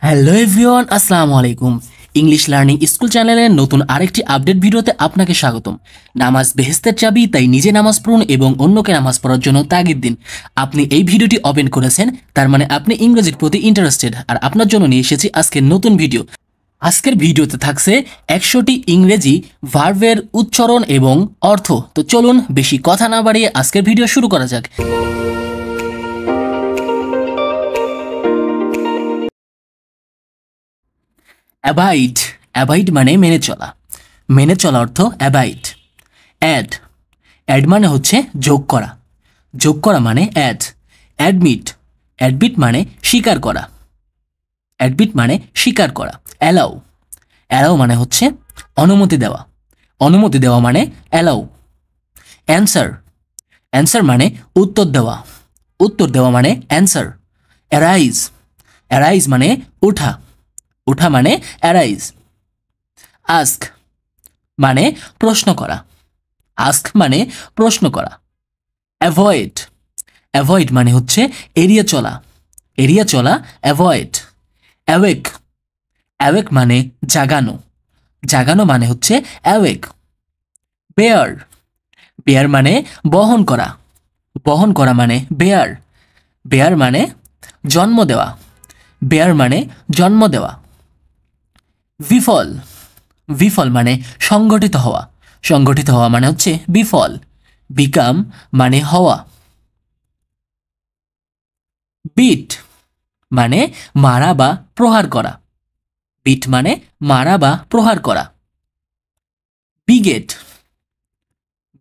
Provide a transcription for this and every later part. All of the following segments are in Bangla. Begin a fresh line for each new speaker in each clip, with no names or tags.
হ্যালো এভরিওয়ান, আসসালামু আলাইকুম। ইংলিশ লার্নিং স্কুল চ্যানেলের নতুন আরেকটি আপডেট ভিডিওতে আপনাকে স্বাগতম। নামাজ বেহেস্তের চাবি, তাই নিজে নামাজ পড়ুন এবং অন্যকে নামাজ পড়ার জন্য তাগিদ দিন। আপনি এই ভিডিওটি ওপেন করেছেন, তার মানে আপনি ইংরেজির প্রতি ইন্টারেস্টেড, আর আপনার জন্য নিয়ে এসেছি আজকের নতুন ভিডিও। আজকের ভিডিওতে থাকছে 100টি ইংরেজি ভার্বের উচ্চারণ এবং অর্থ। তো চলুন বেশি কথা না বাড়িয়ে আজকের ভিডিও শুরু করা যাক। অ্যাবাইড, অ্যাবাইড মানে মেনে চলা। মেনে চলা অর্থ অ্যাবাইড। অ্যাড, অ্যাড মানে হচ্ছে যোগ করা। যোগ করা মানে অ্যাড। অ্যাডমিট, অ্যাডমিট মানে স্বীকার করা। অ্যাডমিট মানে স্বীকার করা। অ্যালাউ, অ্যালাউ মানে হচ্ছে অনুমতি দেওয়া। অনুমতি দেওয়া মানে অ্যালাউ। অ্যান্সার, অ্যান্সার মানে উত্তর দেওয়া। উত্তর দেওয়া মানে অ্যান্সার। অ্যারাইজ, অ্যারাইজ মানে ওঠা। ওঠা মানে অ্যারাইজ। আস্ক মানে প্রশ্ন করা। আস্ক মানে প্রশ্ন করা। অ্যাভয়েড, অ্যাভয়েড মানে হচ্ছে এড়িয়ে চলা। এড়িয়ে চলা অ্যাভয়েড। অ্যাওয়েক, অ্যাওয়েক মানে জাগানো। জাগানো মানে হচ্ছে অ্যাওয়েক। বেয়ার, বেয়ার মানে বহন করা। বহন করা মানে বেয়ার। বেয়ার মানে জন্ম দেওয়া। বেয়ার মানে জন্ম দেওয়া। বিফল, বিফল মানে সংগঠিত হওয়া। সংগঠিত হওয়া মানে হচ্ছে বিফল। বিকাম মানে হওয়া। বিট মানে মারা বা প্রহার করা। বিট মানে মারা বা প্রহার করা। বিগেট,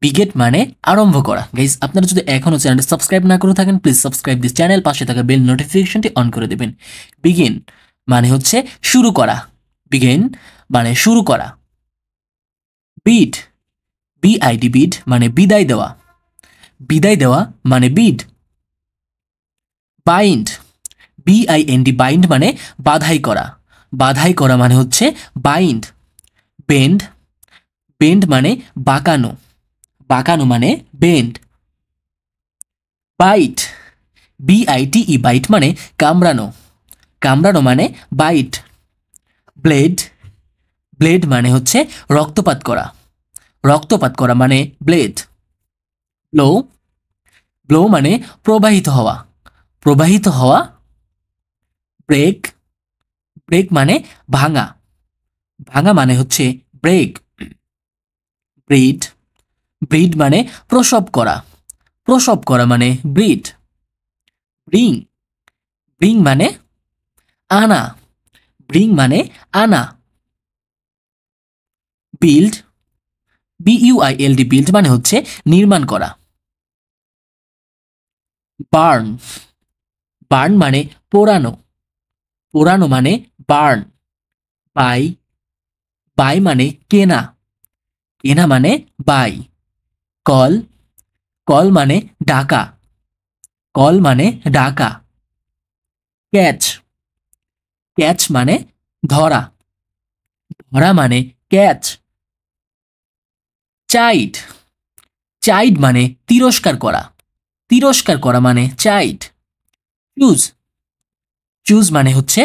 বিগেট মানে আরম্ভ করা। গাইস, আপনারা যদি এখনো চ্যানেলটি সাবস্ক্রাইব না করে থাকেন, প্লিজ সাবস্ক্রাইব দিস চ্যানেল, পাশে থাকা বেল নোটিফিকেশনটি অন করে দেবেন। বিগিন মানে হচ্ছে শুরু করা। বিগিন মানে শুরু করা। বিড, বিআইডি, বিড মানে বিদায় দেওয়া। বিদায় দেওয়া মানে বিড। বাইন্ড, বিআইএনডি, বাইন্ড মানে বাধাই করা। বাধাই করা মানে হচ্ছে বাইন্ড। বেন্ড, বেন্ড মানে বাঁকানো। বাঁকানো মানে বেন্ড। বাইট, বিআইটিই, বাইট মানে কামড়ানো। কামড়ানো মানে বাইট। ব্লেড, ব্লেড মানে হচ্ছে রক্তপাত করা। রক্তপাত করা মানে ব্লেড। ব্লো, ব্লো মানে প্রবাহিত হওয়া। প্রবাহিত হওয়া। ব্রেক, ব্রেক মানে ভাঙা। ভাঙা মানে হচ্ছে ব্রেক। ব্রিড, ব্রিড মানে প্রসব করা। প্রসব করা মানে ব্রিড। ব্রিং, ব্রিং মানে আনা। ব্রিং মানে আনা। বিল্ড, বিইউআইএলডি, বিল্ড মানে হচ্ছে নির্মাণ করা। বার্ন, বার্ন মানে পোড়ানো। পোড়ানো মানে বার্ন। বাই, বাই মানে কেনা। কেনা মানে বাই। কল, কল মানে ডাকা। কল মানে ডাকা। ক্যাচ, ক্যাচ মানে ধরা। ধরা মানে ক্যাচ। চাইড, চাইড মানে তিরস্কার করা। তিরস্কার করা মানে চাইড। চুজ, চুজ মানে হচ্ছে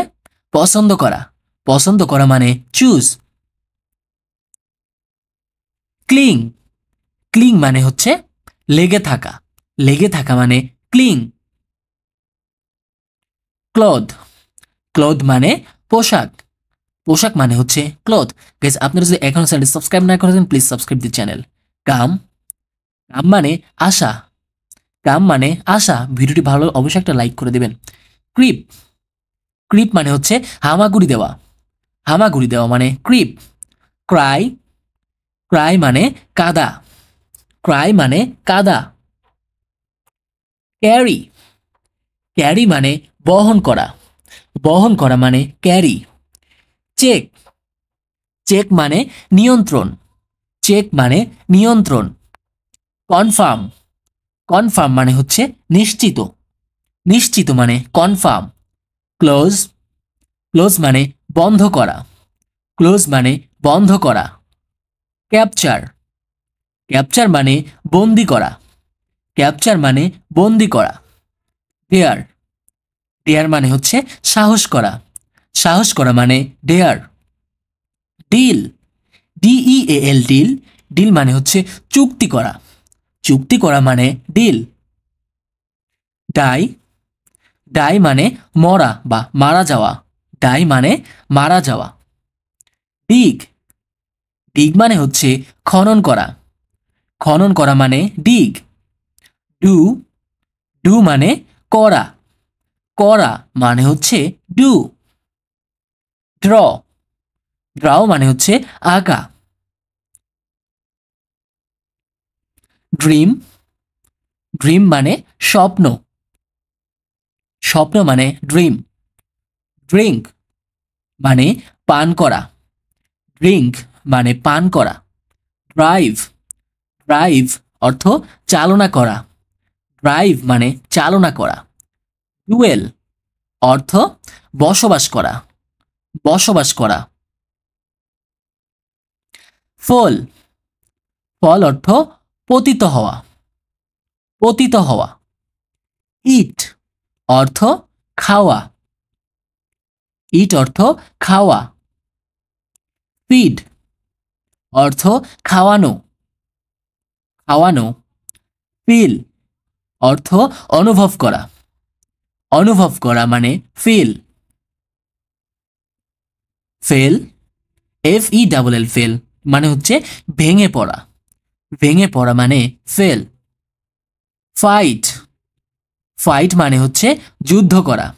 পছন্দ করা। পছন্দ করা মানে চুজ। ক্লিং, ক্লিং মানে হচ্ছে লেগে থাকা। লেগে থাকা মানে ক্লিং। ক্লথ, ক্লথ মানে পোশাক। পোশাক মানে হচ্ছে ক্লথ। গাইস, আপনারা যদি এখনো চ্যানেলটি সাবস্ক্রাইব না করেছেন, প্লিজ সাবস্ক্রাইব দি চ্যানেল। কাম, কাম মানে আশা। কাম মানে আশা। ভিডিওটি ভালো লাগলে অবশ্যই একটা লাইক করে দেবেন। ক্রিপ, ক্রিপ মানে হচ্ছে হামাগুড়ি দেওয়া। হামাগুড়ি দেওয়া মানে ক্রিপ। ক্রাই, ক্রাই মানে কাদা। ক্রাই মানে কাদা। ক্যারি, ক্যারি মানে বহন করা। বহন করা মানে ক্যারি। চেক, চেক মানে নিয়ন্ত্রণ। চেক মানে নিয়ন্ত্রণ। কনফার্ম, কনফার্ম মানে হচ্ছে নিশ্চিত। নিশ্চিত মানে কনফার্ম। ক্লোজ, ক্লোজ মানে বন্ধ করা। ক্লোজ মানে বন্ধ করা। ক্যাপচার, ক্যাপচার মানে বন্দি করা। ক্যাপচার মানে বন্দি করা। ডেয়ার, ডেয়ার মানে হচ্ছে সাহস করা। সাহস করা মানে dare. Deal, DEAL, deal. Deal মানে হচ্ছে চুক্তি করা। চুক্তি করা মানে ডিল। ডাই, ডাই মানে মরা বা মারা যাওয়া। ডাই মানে মারা যাওয়া। ডিগ, ডিগ মানে হচ্ছে খনন করা। খনন করা মানে ডিগ। ডু, ডু মানে করা। করা মানে হচ্ছে ডু। ড্র, ড্রাও মানে হচ্ছে আঁকা। ড্রিম, ড্রিম মানে স্বপ্ন। স্বপ্ন মানে ড্রিম। ড্রিঙ্ক মানে পান করা। ড্রিঙ্ক মানে পান করা। ড্রাইভ, ড্রাইভ অর্থ চালনা করা। ড্রাইভ মানে চালনা করা। ডুয়েল অর্থ বসবাস করা। বসবাস করা। ফল, ফল অর্থ পতিত হওয়া। পতিত হওয়া। ইট অর্থ খাওয়া। ইট অর্থ খাওয়া। ফিড অর্থ খাওয়ানো। খাওয়ানো। ফিল অর্থ অনুভব করা। অনুভব করা মানে ফিল। ফেল, FELL, ফেল মানে হচ্ছে ভেঙে পড়া। ভেঙে পড়া মানে ফেল। ফাইট, ফাইট মানে হচ্ছে যুদ্ধ করা।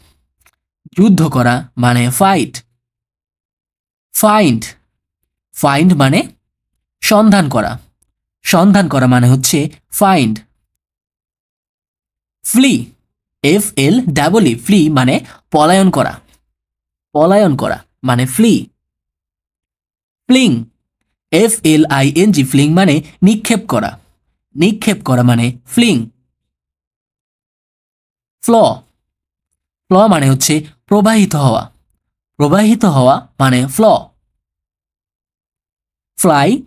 যুদ্ধ করা মানে ফাইট। ফাইন্ড, ফাইন্ড মানে সন্ধান করা। সন্ধান করা মানে হচ্ছে ফাইন্ড। ফ্লি, FLEE, ফ্লি মানে পলায়ন করা। পলায়ন করা মানে ফ্লি। ফ্লিং, FLING, ফ্লিং মানে নিক্ষেপ করা। নিক্ষেপ করা মানে ফ্লিং। ফ্ল, ফ্ল মানে হচ্ছে প্রবাহিত হওয়া। প্রবাহিত হওয়া মানে ফ্ল। ফ্লাই,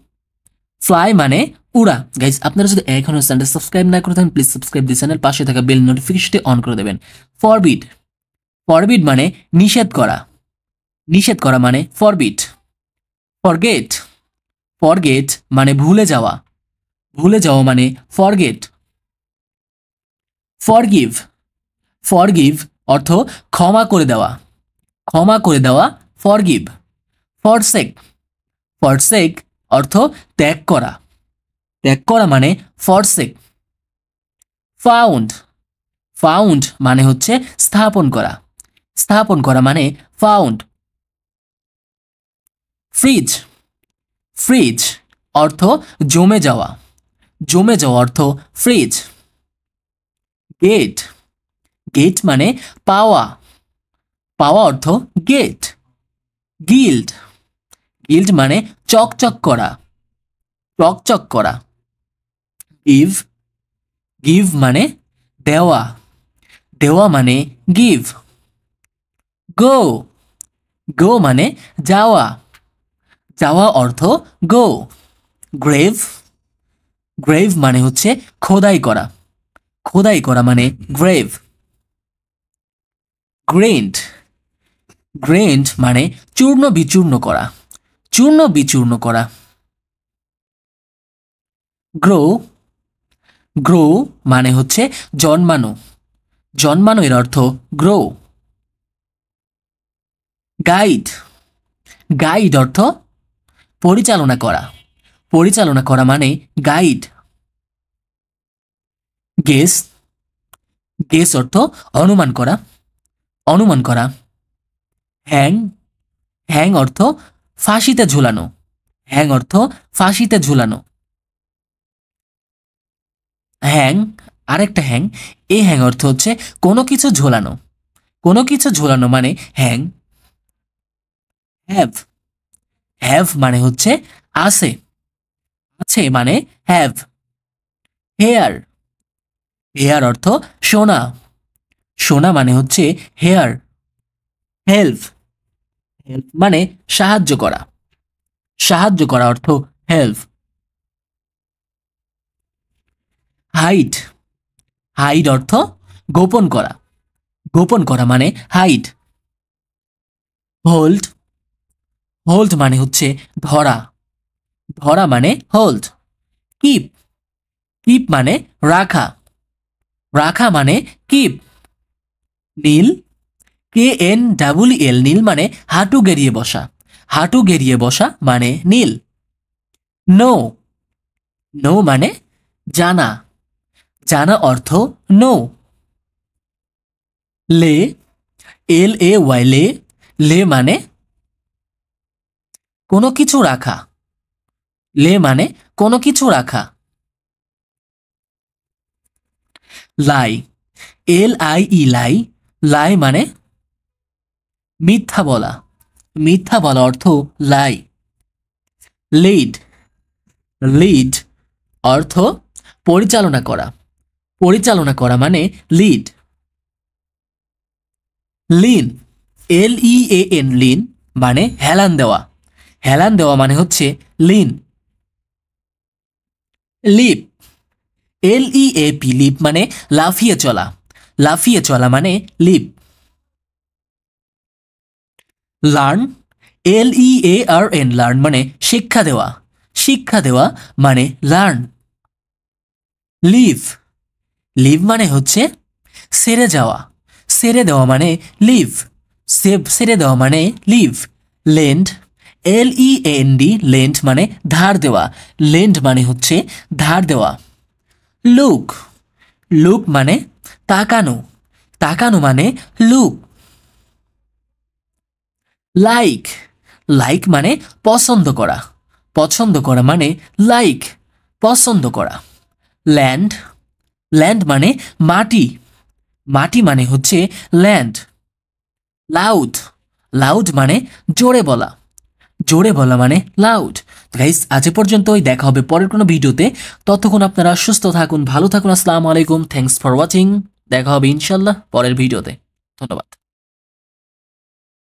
ফ্লাই মানে উড়া। গাইস, আপনারা যদি এখনো চ্যানেলটা সাবস্ক্রাইব না করে থাকেন, প্লিজ সাবস্ক্রাইব দি চ্যানেল, পাশে থাকা বেল নোটিফিকেশনটি অন করে দেবেন। ফরবিড, ফরবিড মানে নিষেধ করা। নিষেধ করা মানে ফরবিড। ফরগেট, ফরগেট মানে ভুলে যাওয়া। ভুলে যাওয়া মানে ফরগেট। ফরগিভ, ফরগিভ অর্থ ক্ষমা করে দেওয়া। ক্ষমা করে দেওয়া ফরগিভ। ফরসেক, ফরসেক অর্থ ত্যাগ করা। ত্যাগ করা মানে ফরসেক। ফাউন্ড, ফাউন্ড মানে হচ্ছে স্থাপন করা। স্থাপন করা মানে ফাউন্ড। ফ্রিজ, ফ্রিজ অর্থ জমে যাওয়া। জমে যাওয়া অর্থ ফ্রিজ। গেট, গেট মানে পাওয়া। পাওয়া অর্থ গেট। গিল্ড, গিল্ড মানে চকচক করা। চকচক করা। গিভ, গিভ মানে দেওয়া। দেওয়া মানে গিভ। গো, গো মানে যাওয়া। যাওয়া অর্থ গো। গ্রেভ, গ্রেভ মানে হচ্ছে খোদাই করা। খোদাই করা মানে গ্রেভ। গ্রেন্ড, গ্রেন্ড মানে চূর্ণ বিচূর্ণ করা। চূর্ণ বিচূর্ণ করা। গ্রো, গ্রো মানে হচ্ছে জন্মানো। জন্মানো এর অর্থ গ্রো। গাইড, গাইড অর্থ পরিচালনা করা। পরিচালনা করা মানে গাইড। গেস, গেস অর্থ অনুমান করা। অনুমান করা। হ্যাং, হ্যাং অর্থ ফাঁসিতে ঝুলানো। হ্যাং অর্থ ফাঁসিতে ঝুলানো। হ্যাং, আরেকটা হ্যাং। এই হ্যাং অর্থ হচ্ছে কোনো কিছু ঝোলানো। কোনো কিছু ঝোলানো মানে হ্যাং। হ্যাভ, হ্যাভ মানে হচ্ছে আছে। আছে মানে হ্যাভ। হেয়ার, হেয়ার অর্থ সোনা। সোনা মানে হচ্ছে হেয়ার। হেল্প, হেল্প মানে সাহায্য করা। সাহায্য করা অর্থ হেল্প। হাইড, হাইড অর্থ গোপন করা। গোপন করা মানে হাইড। হোল্ড, হোল্ড মানে হচ্ছে ধরা, ধরা মানে হোল্ড। কিপ, কিপ মানে রাখা, রাখা মানে কিপ। নীল, KNEEL, নীল মানে হাঁটু গেড়িয়ে বসা, হাঁটু গেড়িয়ে বসা মানে নীল। নো, নো মানে জানা, জানা অর্থ নো। লে, LAY, লে, লে মানে কোনো কিছু রাখা, লে মানে কোনো কিছু রাখা। লাই, LIE, লাই, লাই মানে মিথ্যা বলা, মিথ্যা বলা অর্থ লাই। লিড, লিড অর্থ পরিচালনা করা, পরিচালনা করা মানে লিড। লিন, LEAN, লিন মানে হেলান দেওয়া, হেলান দেওয়া মানে হচ্ছে লিন। লিপ, LEAP, লিপ মানে লাফিয়ে চলা, লাফিয়ে চলা মানে লিপ। লার্ন, LEARN, লার্ন মানে শিক্ষা দেওয়া, শিক্ষা দেওয়া মানে লার্ন। লিভ, লিভ মানে হচ্ছে সেরে যাওয়া, সেরে দেওয়া মানে লিভ, সেরে দেওয়া মানে লিভ। লেন্ড, LEND, লেন্ড মানে ধার দেওয়া, লেন্ড মানে হচ্ছে ধার দেওয়া। লুক, লুক মানে তাকানো, তাকানো মানে লুক। লাইক, লাইক মানে পছন্দ করা, পছন্দ করা মানে লাইক, পছন্দ করা। ল্যান্ড, ল্যান্ড মানে মাটি, মাটি মানে হচ্ছে ল্যান্ড। লাউড, লাউড মানে জোরে বলা, জোরে বলা মানে লাউড। গাইস আজ পর্যন্তই, দেখা হবে পরের কোনো ভিডিওতে। ততক্ষণ আপনারা সুস্থ থাকুন, ভালো থাকুন। আসসালামু আলাইকুম, থ্যাঙ্কস ফর ওয়াচিং। দেখা হবে ইনশাল্লাহ পরের ভিডিওতে। ধন্যবাদ।